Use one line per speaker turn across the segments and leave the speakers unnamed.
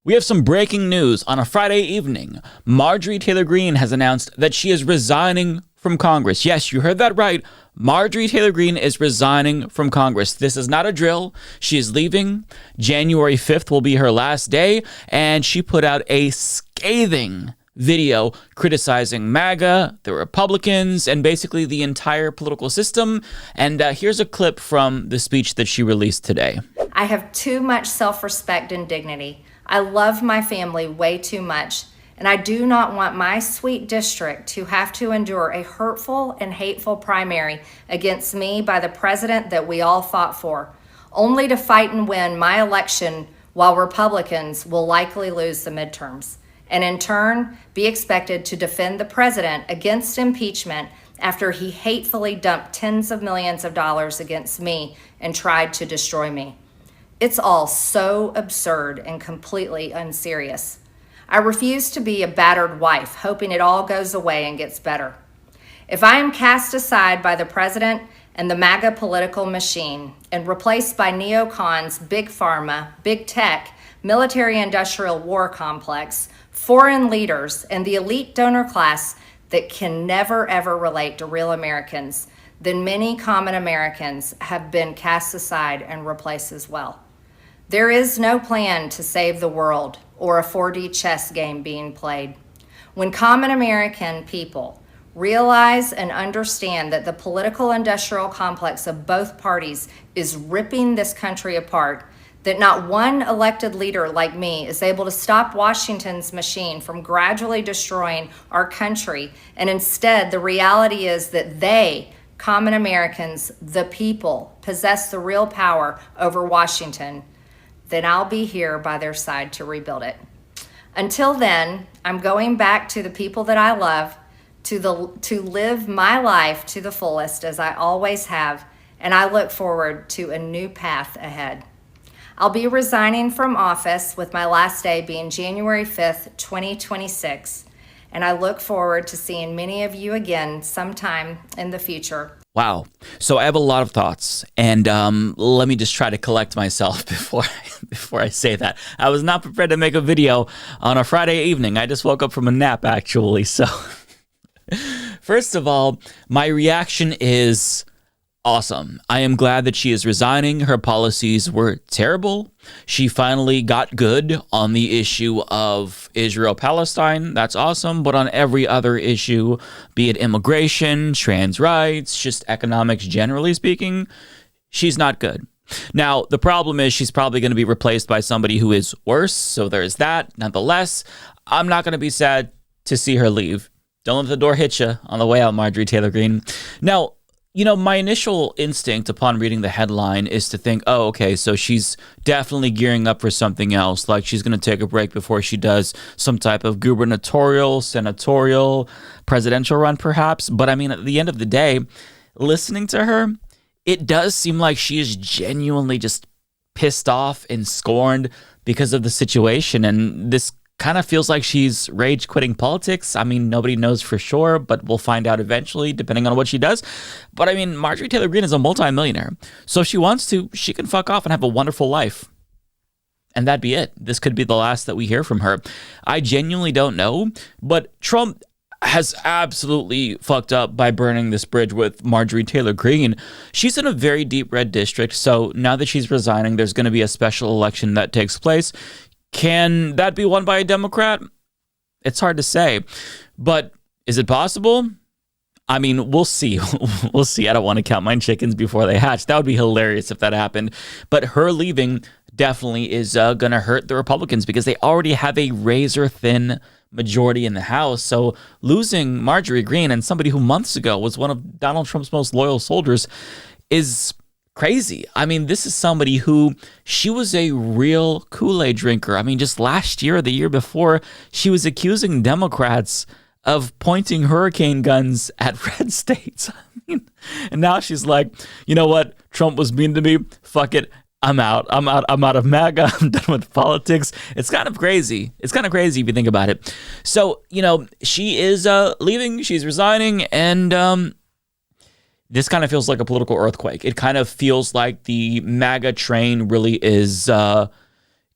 We have some breaking news on a Friday evening. Marjorie Taylor Greene has announced that she is resigning from Congress. Yes, you heard that right. Marjorie Taylor Greene is resigning from Congress. This is not a drill. She is leaving. January 5th will be her last day, and she put out a scathing video criticizing MAGA, the Republicans, and basically the entire political system. And here's a clip from the speech that she released today.
I have too much self-respect and dignity. I love my family way too much, and I do not want my sweet district to have to endure a hurtful and hateful primary against me by the president that we all fought for, only to fight and win my election while Republicans will likely lose the midterms, and in turn be expected to defend the president against impeachment after he hatefully dumped tens of millions of dollars against me and tried to destroy me. It's all so absurd and completely unserious. I refuse to be a battered wife, hoping it all goes away and gets better. If I am cast aside by the president and the MAGA political machine and replaced by neocons, big pharma, big tech, military-industrial war complex, foreign leaders, and the elite donor class that can never ever relate to real Americans, then many common Americans have been cast aside and replaced as well. There is no plan to save the world or a 4D chess game being played. When common American people realize and understand that the political industrial complex of both parties is ripping this country apart, that not one elected leader like me is able to stop Washington's machine from gradually destroying our country, and instead the reality is that they, common Americans, the people, possess the real power over Washington, then I'll be here by their side to rebuild it. Until then, I'm going back to the people that I love, to live my life to the fullest as I always have, and I look forward to a new path ahead. I'll be resigning from office with my last day being January 5th, 2026, and I look forward to seeing many of you again sometime in the future.
Wow. So I have a lot of thoughts, and let me just try to collect myself before I say that. I was not prepared to make a video on a Friday evening. I just woke up from a nap, actually. So first of all, my reaction is awesome. I am glad that she is resigning. Her policies were terrible. She finally got good on the issue of Israel-Palestine. That's awesome. But on every other issue, be it immigration, trans rights, just economics generally speaking, she's not good. Now, the problem is she's probably going to be replaced by somebody who is worse. So there's that. Nonetheless, I'm not going to be sad to see her leave. Don't let the door hit you on the way out, Marjorie Taylor Greene. Now, you know, my initial instinct upon reading the headline is to think, oh, okay, so she's definitely gearing up for something else. Like she's going to take a break before she does some type of gubernatorial, senatorial, presidential run, perhaps. But I mean, at the end of the day, listening to her, it does seem like she is genuinely just pissed off and scorned because of the situation. And this kind of feels like she's rage quitting politics. I mean, nobody knows for sure, but we'll find out eventually, depending on what she does. But I mean, Marjorie Taylor Greene is a multimillionaire. So if she wants to, she can fuck off and have a wonderful life. And that'd be it. This could be the last that we hear from her. I genuinely don't know, but Trump has absolutely fucked up by burning this bridge with Marjorie Taylor Greene. She's in a very deep red district, so now that she's resigning, there's going to be a special election that takes place. Can that be won by a Democrat? It's hard to say, but is it possible? I mean, we'll see. We'll see. I don't want to count my chickens before they hatch. That would be hilarious if that happened. But her leaving definitely is going to hurt the Republicans because they already have a razor-thin majority in the House. So losing Marjorie Greene and somebody who months ago was one of Donald Trump's most loyal soldiers is crazy. I mean, this is somebody who, she was a real Kool-Aid drinker. I mean, just last year or the year before, she was accusing Democrats of pointing hurricane guns at red states. I mean, and now she's like, you know what? Trump was mean to me. Fuck it. I'm out. I'm out of MAGA. I'm done with politics. It's kind of crazy. It's kind of crazy if you think about it. So, you know, she is leaving. She's resigning. And this kind of feels like a political earthquake. It kind of feels like the MAGA train really is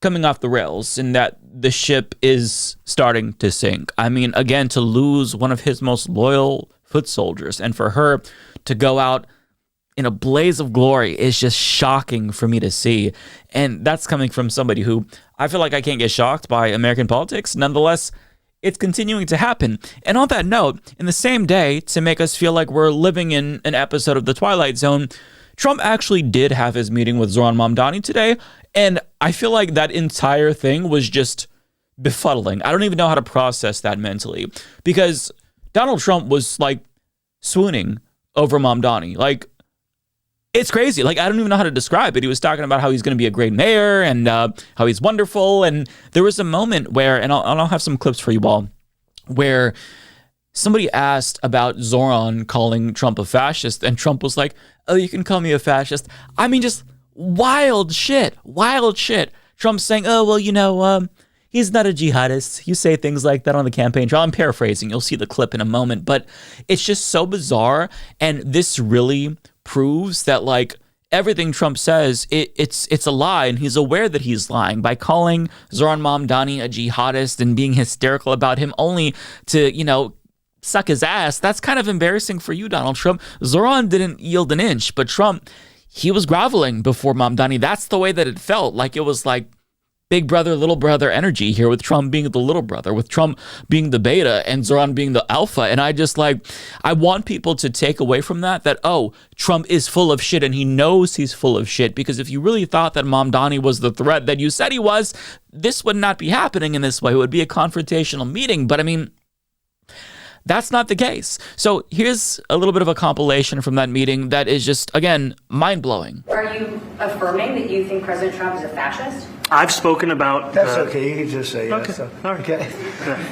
coming off the rails, and that the ship is starting to sink. I mean, again, to lose one of his most loyal foot soldiers and for her to go out in a blaze of glory is just shocking for me to see. And that's coming from somebody who I feel like I can't get shocked by American politics. Nonetheless, it's continuing to happen. And on that note, in the same day, to make us feel like we're living in an episode of The Twilight Zone, Trump actually did have his meeting with Zohran Mamdani today, and I feel like that entire thing was just befuddling. I don't even know how to process that mentally, because Donald Trump was like swooning over Mamdani. Like, it's crazy. Like, I don't even know how to describe it. He was talking about how he's going to be a great mayor and how he's wonderful. And there was a moment where, and I'll have some clips for you all, where somebody asked about Zohran calling Trump a fascist, and Trump was like, oh, you can call me a fascist. I mean, just wild shit. Trump saying, oh, well, you know, he's not a jihadist. You say things like that on the campaign trail. I'm paraphrasing. You'll see the clip in a moment. But it's just so bizarre. And this really proves that, like, everything Trump says, it's a lie, and he's aware that he's lying by calling Zohran Mamdani a jihadist and being hysterical about him only to, you know, suck his ass. That's kind of embarrassing for you, Donald Trump. Zohran didn't yield an inch, but Trump, he was groveling before Mamdani. That's the way that it felt. Like, it was like big brother, little brother energy here, with Trump being the little brother, with Trump being the beta and Zohran being the alpha. And I want people to take away from that, oh, Trump is full of shit and he knows he's full of shit. Because if you really thought that Mamdani was the threat that you said he was, this would not be happening in this way. It would be a confrontational meeting. But I mean, that's not the case. So here's a little bit of a compilation from that meeting that is just, again, mind-blowing.
Are you affirming that you think President Trump is a fascist?
I've spoken about...
That's okay. You can just say yes.
Okay.
So.
All right.
Okay.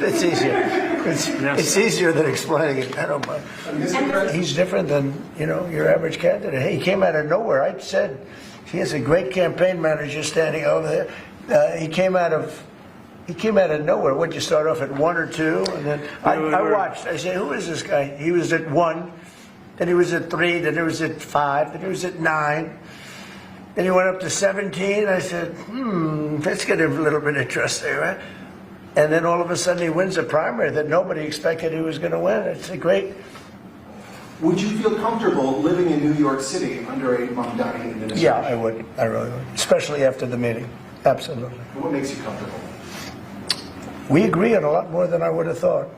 It's easier. It's easier than explaining it. I don't mind. He's different than, you know, your average candidate. Hey, he came out of nowhere. I said he has a great campaign manager standing over there. He came out of nowhere. Would you start off at 1 or 2? And then I watched. I said, who is this guy? He was at 1, then he was at 3, then he was at 5, then he was at 9. Then he went up to 17. I said, let's get a little bit of trust there, right? And then all of a sudden he wins a primary that nobody expected he was going to win. It's a great...
Would you feel comfortable living in New York City under a Mamdani administration?
Yeah, I would. I really would. Especially after the meeting. Absolutely.
What makes you comfortable?
We agree on a lot more than I would have thought.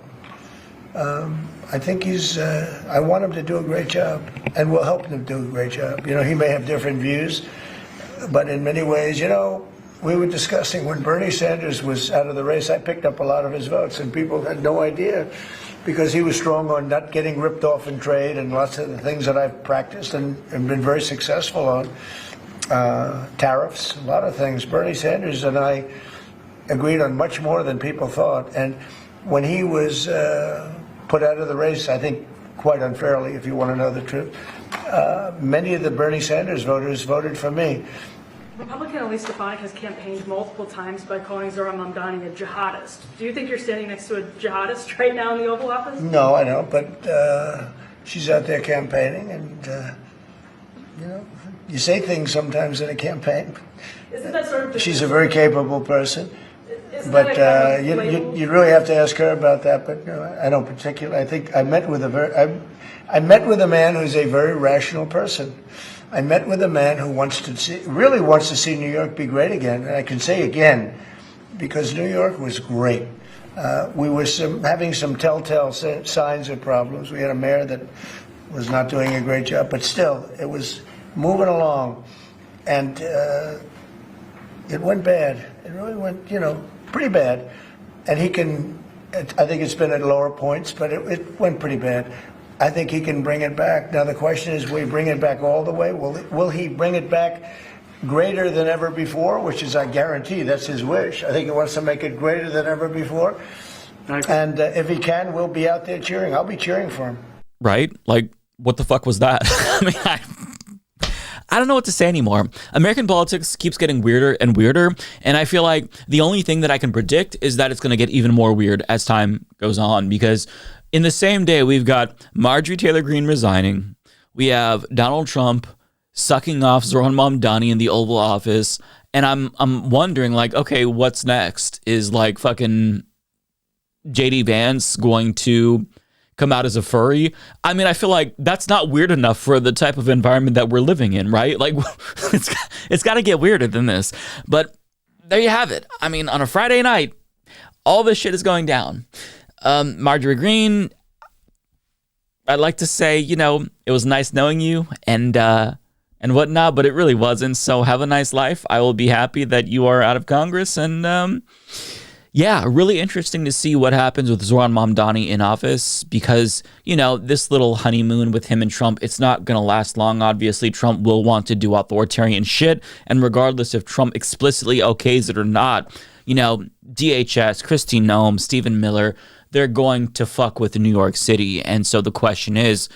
I think I want him to do a great job, and we'll help him do a great job. You know, he may have different views, but in many ways, you know, we were discussing when Bernie Sanders was out of the race, I picked up a lot of his votes, and people had no idea, because he was strong on not getting ripped off in trade and lots of the things that I've practiced and been very successful on, tariffs, a lot of things. Bernie Sanders and I agreed on much more than people thought. And when he was put out of the race, I think quite unfairly, if you want to know the truth, many of the Bernie Sanders voters voted for me.
Republican Elise Stefanik has campaigned multiple times by calling Zohran Mamdani a jihadist. Do you think you're standing next to a jihadist right now in the Oval Office?
No, I don't, but she's out there campaigning, and you know, you say things sometimes in a campaign.
Isn't that sort of
She's a very capable person.
Isn't
But
that
you really have to ask her about that. But I don't particularly. I think I met with a man who's a very rational person. I met with a man who really wants to see New York be great again. And I can say again, because New York was great. We were having some telltale signs of problems. We had a mayor that was not doing a great job, but still, it was moving along, and it went bad. It really went, you know, pretty bad. And he can, I think it's been at lower points, but it went pretty bad. I think he can bring it back. Now the question is, will he bring it back all the way? Will he bring it back greater than ever before, which is, I guarantee, that's his wish. I think he wants to make it greater than ever before. And if he can, we'll be out there cheering. I'll be cheering for him.
Right? Like, what the fuck was that? I mean, I don't know what to say anymore. American politics keeps getting weirder and weirder, and I feel like the only thing that I can predict is that it's going to get even more weird as time goes on, because in the same day, we've got Marjorie Taylor Greene resigning. We have Donald Trump sucking off Zohran Mamdani in the Oval Office. And I'm wondering, like, okay, what's next? Is like fucking JD Vance going to come out as a furry? I mean, I feel like that's not weird enough for the type of environment that we're living in, right? Like, it's got to get weirder than this. But there you have it. I mean, on a Friday night, all this shit is going down. Marjorie Greene, I'd like to say, you know, it was nice knowing you and whatnot, but it really wasn't. So have a nice life. I will be happy that you are out of Congress. And yeah, really interesting to see what happens with Zohran Mamdani in office because, you know, this little honeymoon with him and Trump, it's not going to last long. Obviously, Trump will want to do authoritarian shit. And regardless if Trump explicitly okays it or not, you know, DHS, Kristi Noem, Stephen Miller, they're going to fuck with New York City. And so the question is,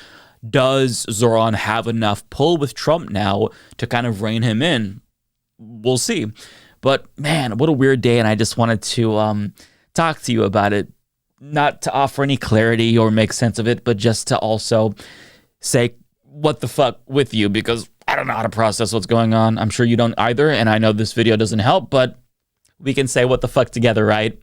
does Zohran have enough pull with Trump now to kind of rein him in? We'll see. But man, what a weird day. And I just wanted to talk to you about it, not to offer any clarity or make sense of it, but just to also say what the fuck with you, because I don't know how to process what's going on. I'm sure you don't either. And I know this video doesn't help, but we can say what the fuck together, right?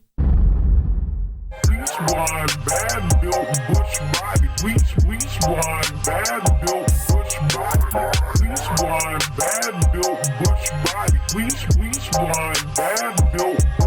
Bad built